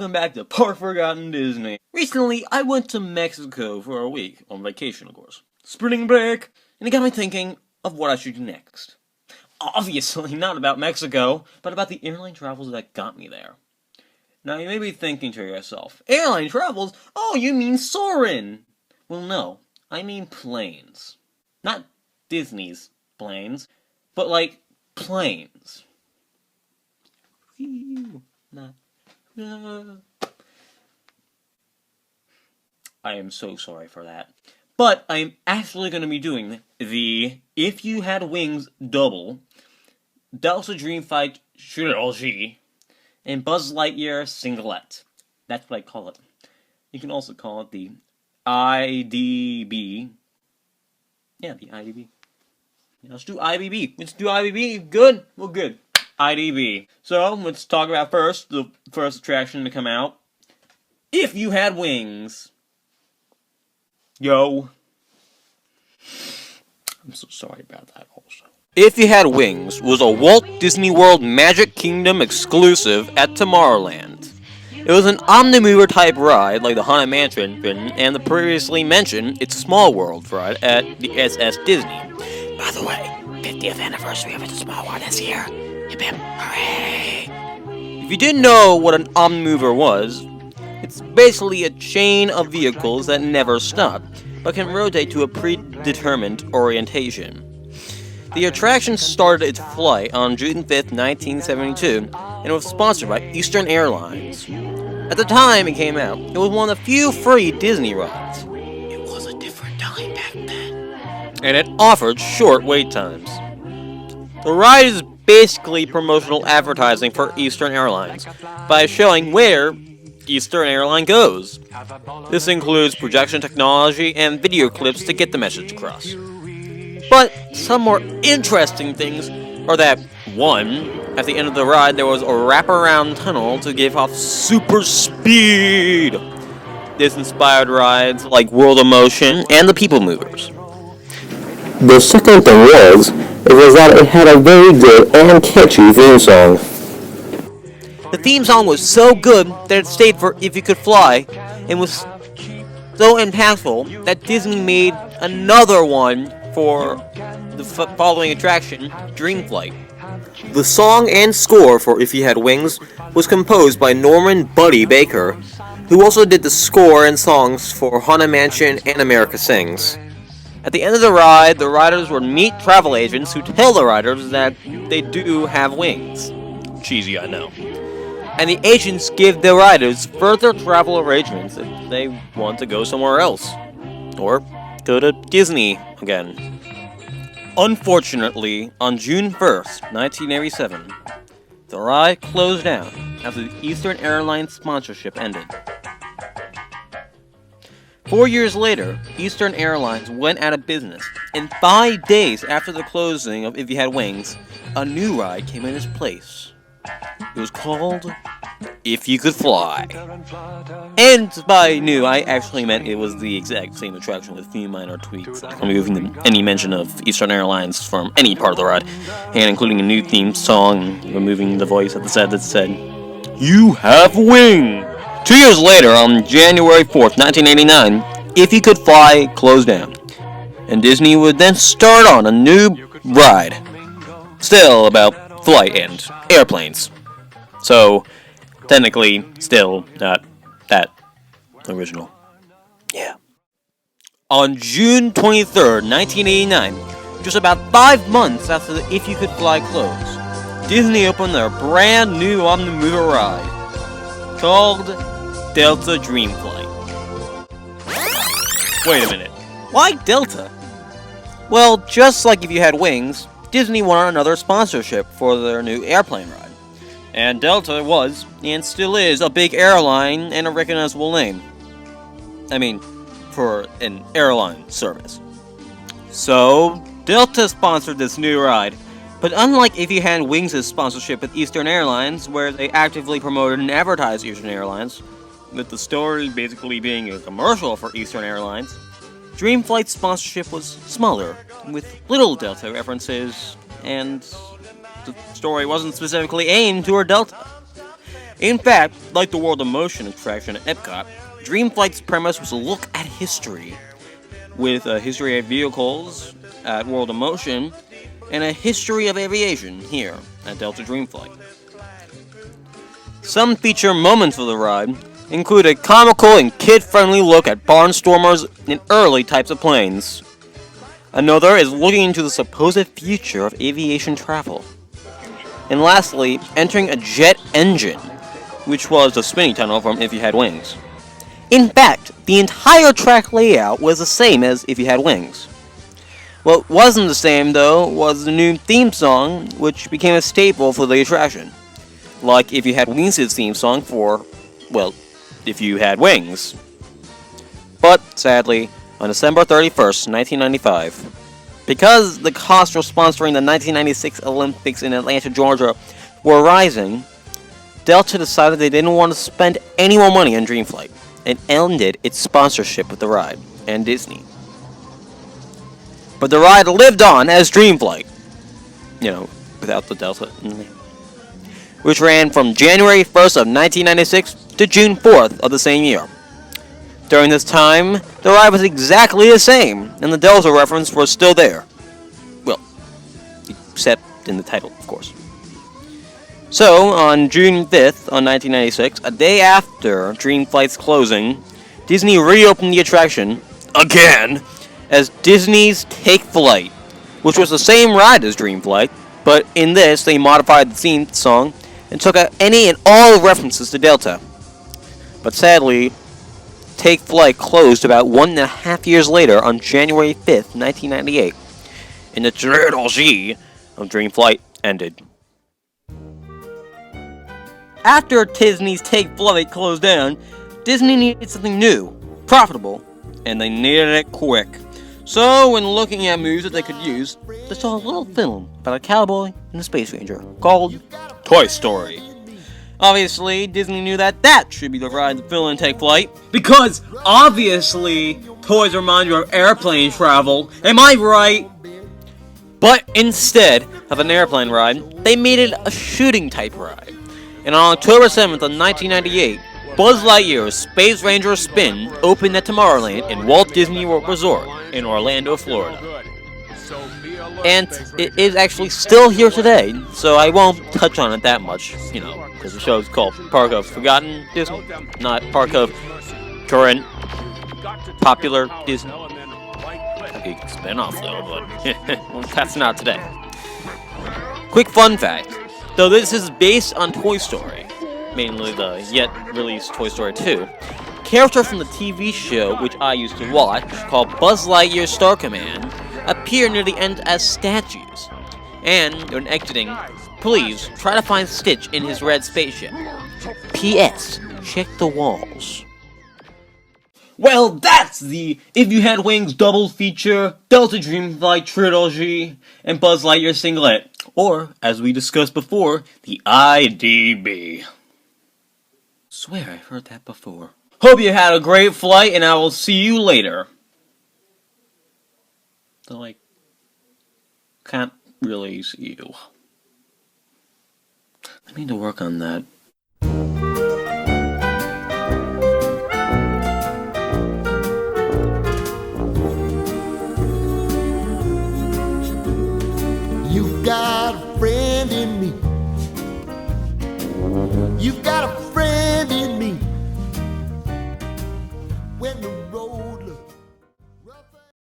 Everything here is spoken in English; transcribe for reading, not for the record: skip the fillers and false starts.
welcome back to Part Forgotten Disney. Recently, I went to Mexico for a week, on vacation of course. Spring break, and it got me thinking of what I should do next. Obviously not about Mexico, but about the airline travels that got me there. Now you may be thinking to yourself, airline travels? Oh, you mean soarin'! Well no, I mean planes. Not Disney's planes, but like planes. I am so sorry for that. But I am actually going to be doing the If You Had Wings double, Delta Dreamflight trilogy, and Buzz Lightyear singlet. That's what I call it. You can also call it the IDB. Yeah, the IDB. Yeah, let's do IBB. Let's do IBB. Good? Well, good. IDB. So, let's talk about the first attraction to come out. If You Had Wings. Yo. I'm so sorry about that also. If You Had Wings was a Walt Disney World Magic Kingdom exclusive at Tomorrowland. It was an Omnimover type ride like the Haunted Mansion and the previously mentioned It's a Small World ride at the SS Disney. By the way, 50th anniversary of It's a Small World this year. Hip hip, hooray! If you didn't know what an Omnimover was, it's basically a chain of vehicles that never stop, but can rotate to a predetermined orientation. The attraction started its flight on June 5th, 1972, and was sponsored by Eastern Airlines. At the time it came out, it was one of the few free Disney rides. It was a different time back then. And it offered short wait times. The ride is basically promotional advertising for Eastern Airlines, by showing where Eastern Airline goes. This includes projection technology and video clips to get the message across. But some more interesting things are that, 1, at the end of the ride there was a wraparound tunnel to give off super speed. This inspired rides like World of Motion and the People Movers. The second thing was that it had a very good and catchy theme song. The theme song was so good that it stayed for If You Could Fly, and was so impactful that Disney made another one for the following attraction, Dreamflight. The song and score for If You Had Wings was composed by Norman Buddy Baker, who also did the score and songs for Haunted Mansion and America Sings. At the end of the ride, the riders would meet travel agents who tell the riders that they do have wings. Cheesy, I know. And the agents give the riders further travel arrangements if they want to go somewhere else. Or go to Disney again. Unfortunately, on June 1st, 1987, the ride closed down after the Eastern Airlines sponsorship ended. 4 years later, Eastern Airlines went out of business, and 5 days after the closing of If You Had Wings, a new ride came in its place. It was called If You Could Fly. And by new, I actually meant it was the exact same attraction with a few minor tweaks, like removing any mention of Eastern Airlines from any part of the ride, and including a new theme song, removing the voice at the set that said, "You have wings." 2 years later, on January 4th, 1989, If You Could Fly closed down, and Disney would then start on a new ride. Still about flight and airplanes. So, technically, still not that original. Yeah. On June 23rd, 1989, just about 5 months after the If You Could Fly closed, Disney opened their brand new Omnimover ride, called Delta Dreamflight. Wait a minute. Why Delta? Well, just like If You Had Wings, Disney wanted another sponsorship for their new airplane ride. And Delta was, and still is, a big airline and a recognizable name. I mean, for an airline service. So, Delta sponsored this new ride. But unlike If You Had Wings' sponsorship with Eastern Airlines, where they actively promoted and advertised Eastern Airlines, with the story basically being a commercial for Eastern Airlines, Dreamflight's sponsorship was smaller, with little Delta references, and the story wasn't specifically aimed toward Delta. In fact, like the World of Motion attraction at Epcot, Dreamflight's premise was a look at history, with a history of vehicles at World of Motion and a history of aviation here at Delta Dreamflight. Some feature moments of the ride include a comical and kid-friendly look at barnstormers and early types of planes. Another is looking into the supposed future of aviation travel. And lastly, entering a jet engine, which was the spinning tunnel from If You Had Wings. In fact, the entire track layout was the same as If You Had Wings. What wasn't the same, though, was the new theme song, which became a staple for the attraction. Like If You Had Wings' theme song for, well, If You Had Wings. But, sadly, on December 31st, 1995, because the costs for sponsoring the 1996 Olympics in Atlanta, Georgia were rising, Delta decided they didn't want to spend any more money on Dreamflight, and ended its sponsorship with the ride and Disney. But the ride lived on as Dreamflight, without the Delta, which ran from January 1st of 1996 to June 4th of the same year. During this time, the ride was exactly the same, and the Delta reference was still there. Well, except in the title, of course. So, on June 5th, of 1996, a day after Dreamflight's closing, Disney reopened the attraction, again, as Disney's Take Flight, which was the same ride as Dreamflight, but in this, they modified the theme song and took out any and all references to Delta. But sadly, Take Flight closed about 1.5 years later on January 5th, 1998, and the trilogy of Dreamflight ended. After Disney's Take Flight closed down, Disney needed something new, profitable, and they needed it quick. So, when looking at movies that they could use, they saw a little film about a cowboy and a space ranger called Toy Story. Obviously, Disney knew that should be the ride to fill in Take Flight, because obviously, toys remind you of airplane travel, am I right? But instead of an airplane ride, they made it a shooting type ride. And on October 7th of 1998, Buzz Lightyear's Space Ranger Spin opened at Tomorrowland in Walt Disney World Resort in Orlando, Florida. And it is actually still here today, so I won't touch on it that much, because the show is called Park of Forgotten Disney, not Park of Current Popular Disney. I could spin off though, but well, that's not today. Quick fun fact. Though this is based on Toy Story, mainly the yet-released Toy Story 2, characters from the TV show, which I used to watch, called Buzz Lightyear Star Command, appear near the end as statues. And, when exiting, please try to find Stitch in his red spaceship. P.S. Check the walls. Well, that's the If You Had Wings double feature, Delta Dreamflight trilogy, and Buzz Lightyear singlet. Or, as we discussed before, the IDB. Swear I've heard that before. Hope you had a great flight, and I will see you later. Though I can't really see you. I need to work on that. You've got a friend in me. You've got a friend in